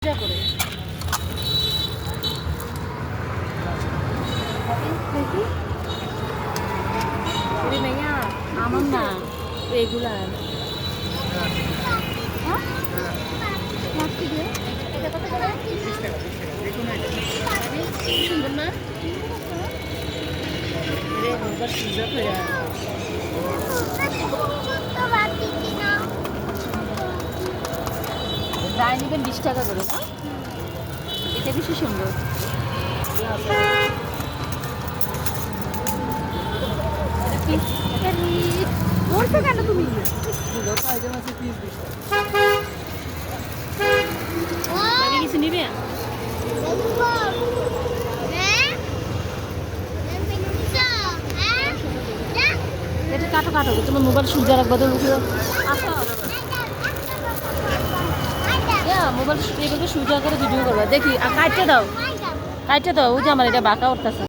পূজা করে আমার না রেগুলার সুন্দর না রে ওবার সুন্দর করে রায় নেবেন 20 টাকা করে না এটা বেশি সুন্দর বলছো কেন তুমি কিছু নিবে এটা কাটো কাটো তোমার মোবাইল সুবিধা রাখবা তো মোবাইল এভাবে সুবিধা করে ভিডিও করবা দেখি আর কাটতে দাও ওই যে আমার এটা বাঁকা উঠতেছে